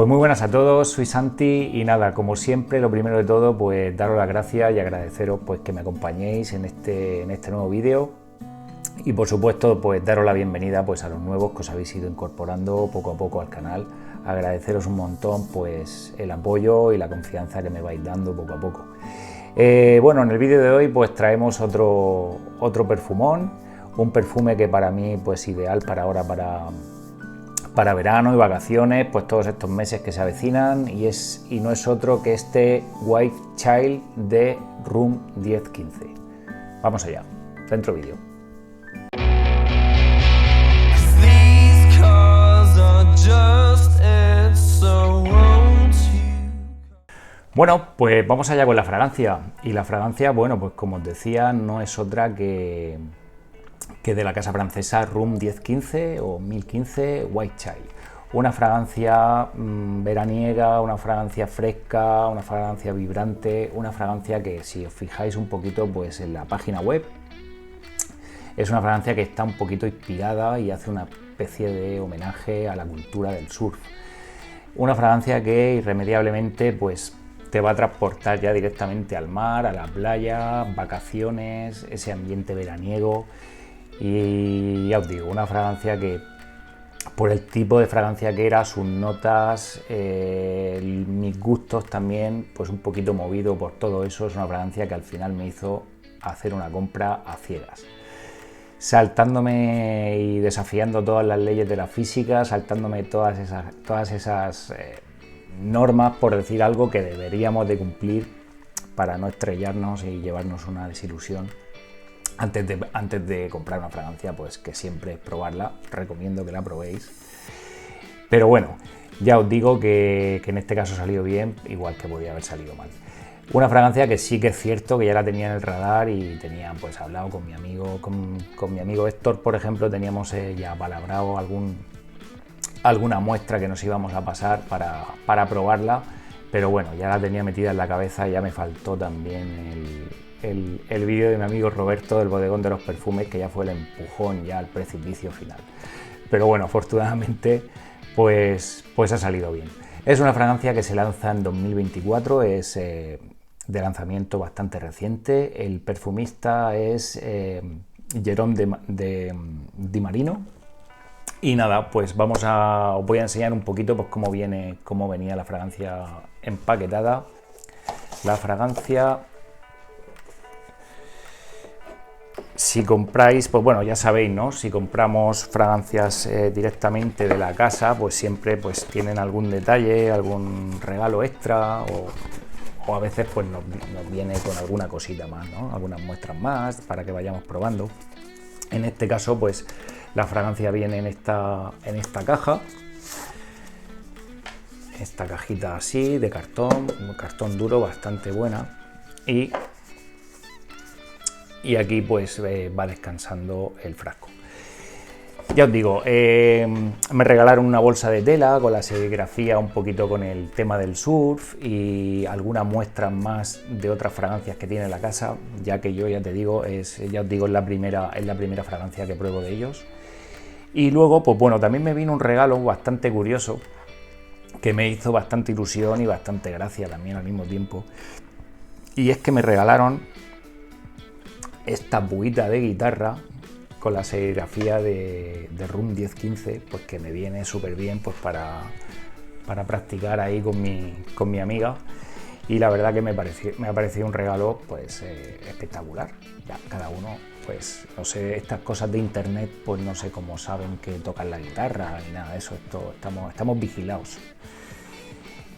Pues muy buenas a todos, soy Santi y nada, como siempre, lo primero de todo, pues daros las gracias y agradeceros pues que me acompañéis en este nuevo vídeo y por supuesto pues daros la bienvenida pues a los nuevos que os habéis ido incorporando poco a poco al canal. Agradeceros un montón pues el apoyo y la confianza que me vais dando poco a poco. Bueno, en el vídeo de hoy pues traemos otro perfumón, un perfume que para mí pues ideal para ahora, para verano y vacaciones, pues todos estos meses que se avecinan, y no es otro que este White Child de Room 1015. Vamos allá, dentro vídeo. Bueno, pues vamos allá con la fragancia. Y la fragancia, bueno, pues como os decía, no es otra que de la casa francesa Room 1015 o 1015 White Child. Una fragancia veraniega, una fragancia fresca, una fragancia vibrante, una fragancia que, si os fijáis un poquito pues en la página web, es una fragancia que está un poquito inspirada y hace una especie de homenaje a la cultura del surf. Una fragancia que irremediablemente pues te va a transportar ya directamente al mar, a la playa, vacaciones, ese ambiente veraniego. Y ya os digo, una fragancia que, por el tipo de fragancia que era, sus notas, mis gustos también, pues un poquito movido por todo eso, es una fragancia que al final me hizo hacer una compra a ciegas. Saltándome y desafiando todas las leyes de la física, saltándome todas esas normas, por decir algo, que deberíamos de cumplir para no estrellarnos y llevarnos una desilusión. Antes de comprar una fragancia, pues que siempre probarla, recomiendo que la probéis. Pero bueno, ya os digo que en este caso salió bien, igual que podía haber salido mal. Una fragancia que sí que es cierto que ya la tenía en el radar y tenía pues hablado con mi amigo Héctor, por ejemplo, teníamos ya palabrado alguna muestra que nos íbamos a pasar para probarla, pero bueno, ya la tenía metida en la cabeza y ya me faltó también el vídeo de mi amigo Roberto del Bodegón de los Perfumes, que ya fue el empujón ya al precipicio final. Pero bueno, afortunadamente pues ha salido bien. Es una fragancia que se lanza en 2024, es de lanzamiento bastante reciente. El perfumista es Jérôme Di Marino. Y nada, pues os voy a enseñar un poquito pues cómo venía la fragancia empaquetada. La fragancia, si compráis, pues bueno, ya sabéis, ¿no? Si compramos fragancias directamente de la casa, pues siempre pues tienen algún detalle, algún regalo extra, o a veces pues nos viene con alguna cosita más, ¿no? Algunas muestras más para que vayamos probando. En este caso, pues la fragancia viene en esta caja, esta cajita así de cartón, un cartón duro, bastante buena, y aquí pues va descansando el frasco. Ya os digo, me regalaron una bolsa de tela con la serigrafía un poquito con el tema del surf y algunas muestras más de otras fragancias que tiene la casa, ya que yo ya os digo, es la primera fragancia que pruebo de ellos. Y luego, pues bueno, también me vino un regalo bastante curioso que me hizo bastante ilusión y bastante gracia también al mismo tiempo. Y es que me regalaron esta buita de guitarra con la serigrafía de Room 1015, pues que me viene súper bien pues para practicar ahí con mi amiga. Y la verdad que me ha parecido un regalo pues espectacular. Ya cada uno, pues no sé, estas cosas de internet, pues no sé cómo saben que tocan la guitarra ni nada de eso. Estamos vigilados.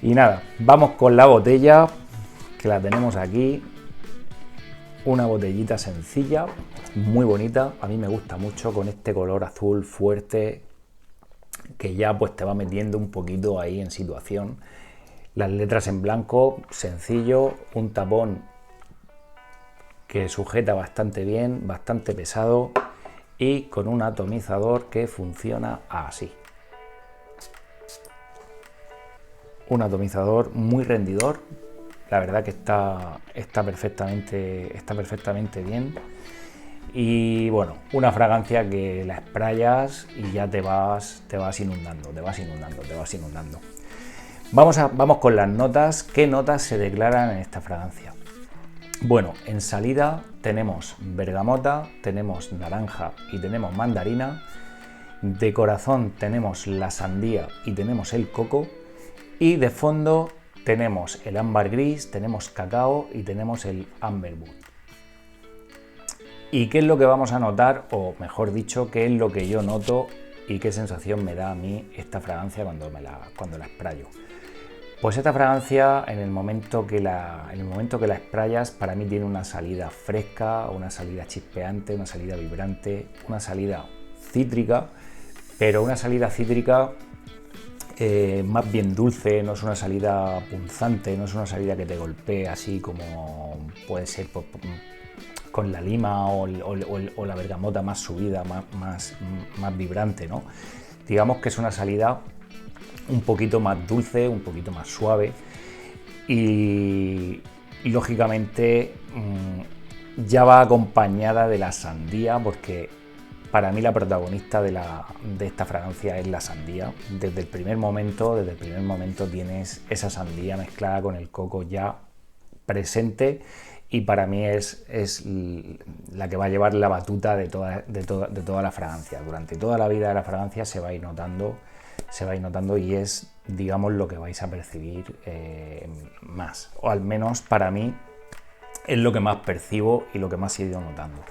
Y nada, vamos con la botella, que la tenemos aquí. Una botellita sencilla, muy bonita, a mí me gusta mucho, con este color azul fuerte que ya pues te va metiendo un poquito ahí en situación. Las letras en blanco, sencillo, un tapón que sujeta bastante bien, bastante pesado, y con un atomizador que funciona así. Un atomizador muy rendidor. La verdad que está perfectamente bien. Y bueno, una fragancia que la sprayas y ya te vas inundando. Vamos con las notas. ¿Qué notas se declaran en esta fragancia? Bueno, en salida tenemos bergamota, tenemos naranja y tenemos mandarina. De corazón tenemos la sandía y tenemos el coco. Y de fondo tenemos el ámbar gris, tenemos cacao y tenemos el amberwood. ¿Y qué es lo que vamos a notar? O mejor dicho, ¿qué es lo que yo noto y qué sensación me da a mí esta fragancia cuando la sprayo? Pues esta fragancia, en el momento que la sprayas, para mí tiene una salida fresca, una salida chispeante, una salida vibrante, una salida cítrica, pero una salida cítrica más bien dulce, no es una salida punzante, no es una salida que te golpee así como puede ser con la lima o la bergamota más subida, más vibrante, ¿no? Digamos que es una salida un poquito más dulce, un poquito más suave y lógicamente ya va acompañada de la sandía, porque para mí la protagonista de esta fragancia es la sandía. Desde el primer momento tienes esa sandía mezclada con el coco ya presente y para mí es la que va a llevar la batuta de toda la fragancia. Durante toda la vida de la fragancia se va a ir notando y es, digamos, lo que vais a percibir más, o al menos para mí es lo que más percibo y lo que más he ido notando.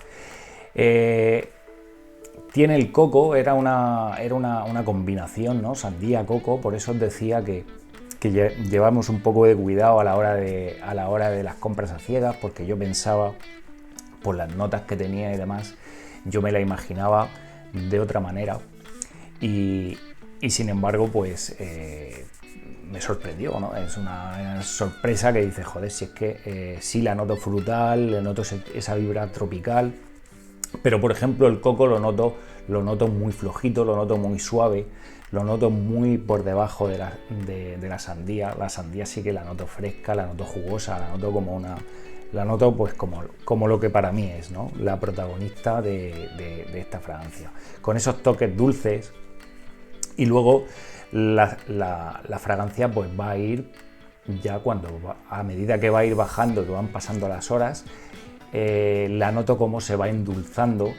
Tiene el coco, era una combinación, ¿no? Sandía-coco, por eso os decía que llevamos un poco de cuidado a la hora de las compras a ciegas, porque yo pensaba, por las notas que tenía y demás, yo me la imaginaba de otra manera y sin embargo, pues me sorprendió, ¿no? Es una sorpresa que dices, joder, si es que sí la noto frutal, le noto esa vibra tropical, pero por ejemplo el coco lo noto muy flojito, lo noto muy suave, lo noto muy por debajo de la sandía. La sandía sí que la noto fresca, la noto jugosa, la noto pues como lo que para mí es, ¿no? La protagonista de esta fragancia, con esos toques dulces. Y luego la fragancia pues va a ir ya a medida que va a ir bajando, que van pasando las horas, la noto como se va endulzando.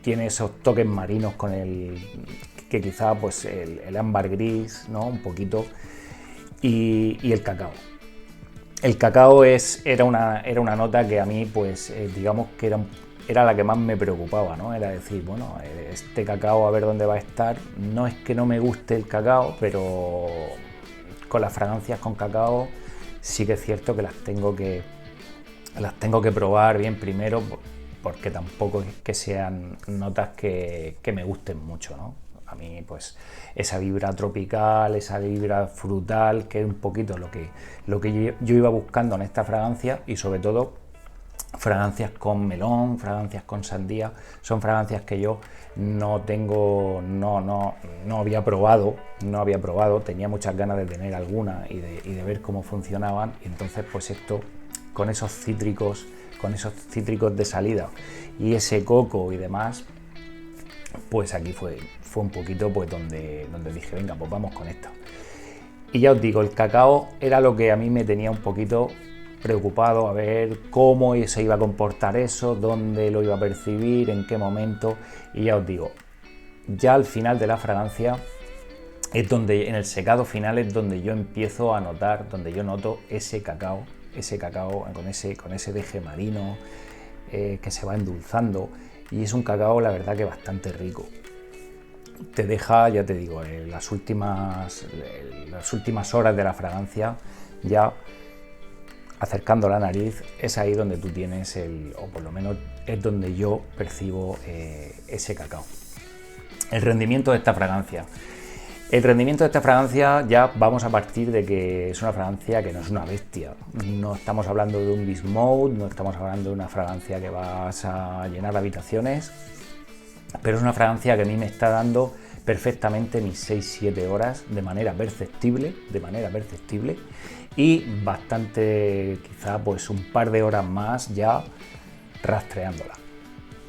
Tiene esos toques marinos con que quizá pues el ámbar gris, ¿no? Un poquito, y el cacao. El cacao era una nota que a mí pues digamos que era la que más me preocupaba, ¿no? Era decir, bueno, este cacao a ver dónde va a estar. No es que no me guste el cacao, pero con las fragancias con cacao sí que es cierto que las tengo que probar bien primero, porque tampoco es que sean notas que me gusten mucho, ¿no? A mí pues esa vibra tropical, esa vibra frutal, que es un poquito lo que yo iba buscando en esta fragancia, y sobre todo fragancias con melón, fragancias con sandía, son fragancias que yo no había probado, tenía muchas ganas de tener alguna y de ver cómo funcionaban, y entonces pues esto, con esos cítricos de salida y ese coco y demás, pues aquí fue un poquito pues donde dije, venga, pues vamos con esto. Y ya os digo, el cacao era lo que a mí me tenía un poquito preocupado, a ver cómo se iba a comportar eso, dónde lo iba a percibir, en qué momento. Y ya os digo, ya al final de la fragancia es donde, en el secado final, es donde yo empiezo a notar, donde yo noto ese cacao con ese deje marino que se va endulzando, y es un cacao, la verdad, que bastante rico. Te deja, ya te digo, las últimas horas de la fragancia, ya acercando la nariz, es ahí donde tú tienes o por lo menos es donde yo percibo ese cacao. El rendimiento de esta fragancia. El rendimiento de esta fragancia, ya vamos a partir de que es una fragancia que no es una bestia. No estamos hablando de un beast mode, no estamos hablando de una fragancia que vas a llenar habitaciones, pero es una fragancia que a mí me está dando perfectamente mis 6-7 horas de manera perceptible, y bastante, quizá pues un par de horas más ya rastreándola.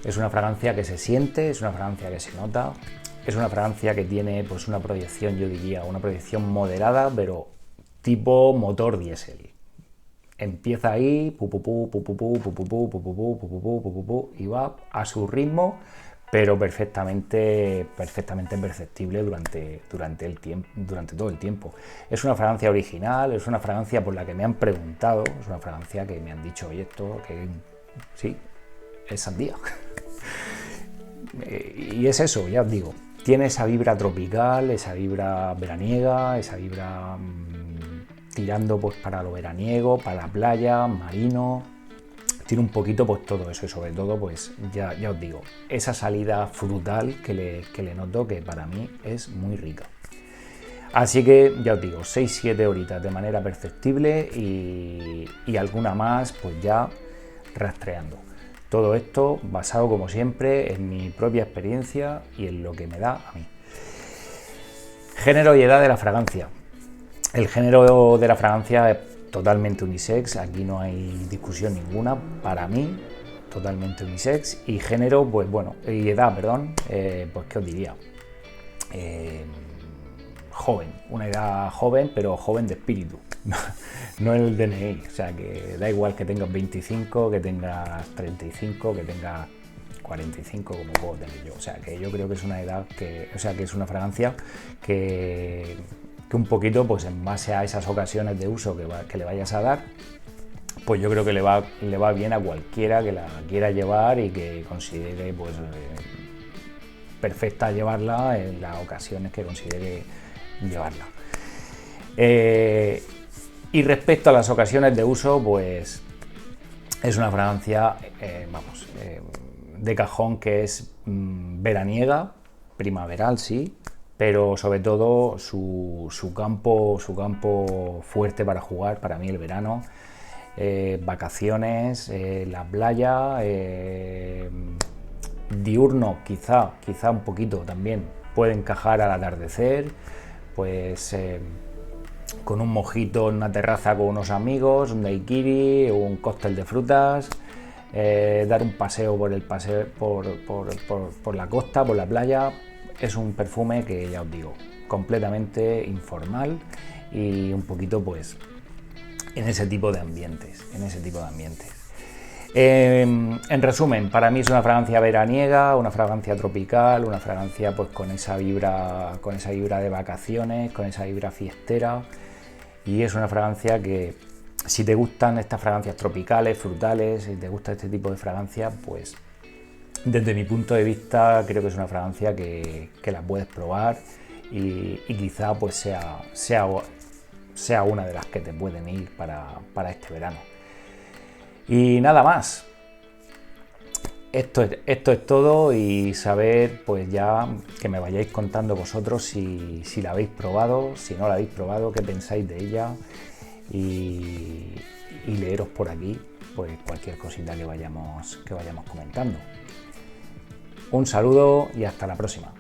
Es una fragancia que se siente, es una fragancia que se nota, es una fragancia que tiene pues una proyección, yo diría, una proyección moderada, pero tipo motor diésel. Empieza ahí, y va a su ritmo, pero perfectamente perceptible durante todo el tiempo. Es una fragancia original, es una fragancia por la que me han preguntado, es una fragancia que me han dicho, oye, esto que sí, es sandía. Y es eso, ya os digo, tiene esa vibra tropical, esa vibra veraniega, esa vibra tirando pues para lo veraniego, para la playa, marino. Tiene un poquito pues todo eso y sobre todo pues ya os digo, esa salida frutal que le noto, que para mí es muy rica. Así que ya os digo, 6-7 horitas de manera perceptible y alguna más pues ya rastreando. Todo esto basado como siempre en mi propia experiencia y en lo que me da a mí. Género y edad de la fragancia. El género de la fragancia es totalmente unisex, aquí no hay discusión ninguna, para mí totalmente unisex. Y género, pues bueno, y edad, perdón, pues qué os diría, joven, una edad joven, pero joven de espíritu, no el DNI, o sea que da igual que tengas 25, que tengas 35, que tengas 45 como puedo tener yo, o sea que yo creo que es una edad que, o sea que es una fragancia que un poquito, pues en base a esas ocasiones de uso que le vayas a dar, pues yo creo que le va bien a cualquiera que la quiera llevar y que considere pues perfecta llevarla en las ocasiones que considere llevarla. Y respecto a las ocasiones de uso, pues es una fragancia, de cajón, que es veraniega, primaveral, sí, pero sobre todo su campo fuerte para jugar, para mí el verano, vacaciones, la playa, diurno quizá un poquito también puede encajar al atardecer, pues con un mojito en una terraza con unos amigos, un daiquiri o un cóctel de frutas, dar un paseo por la costa, por la playa. Es un perfume que, ya os digo, completamente informal y un poquito pues en ese tipo de ambientes. En resumen, para mí es una fragancia veraniega, una fragancia tropical, una fragancia pues con esa vibra de vacaciones, con esa vibra fiestera, y es una fragancia que, si te gustan estas fragancias tropicales, frutales, si te gusta este tipo de fragancia, pues desde mi punto de vista creo que es una fragancia que la puedes probar y quizá pues sea una de las que te pueden ir para este verano. Y nada más. Esto es todo, y saber pues ya que me vayáis contando vosotros si la habéis probado, si no la habéis probado, qué pensáis de ella, y leeros por aquí pues cualquier cosita que vayamos comentando. Un saludo y hasta la próxima.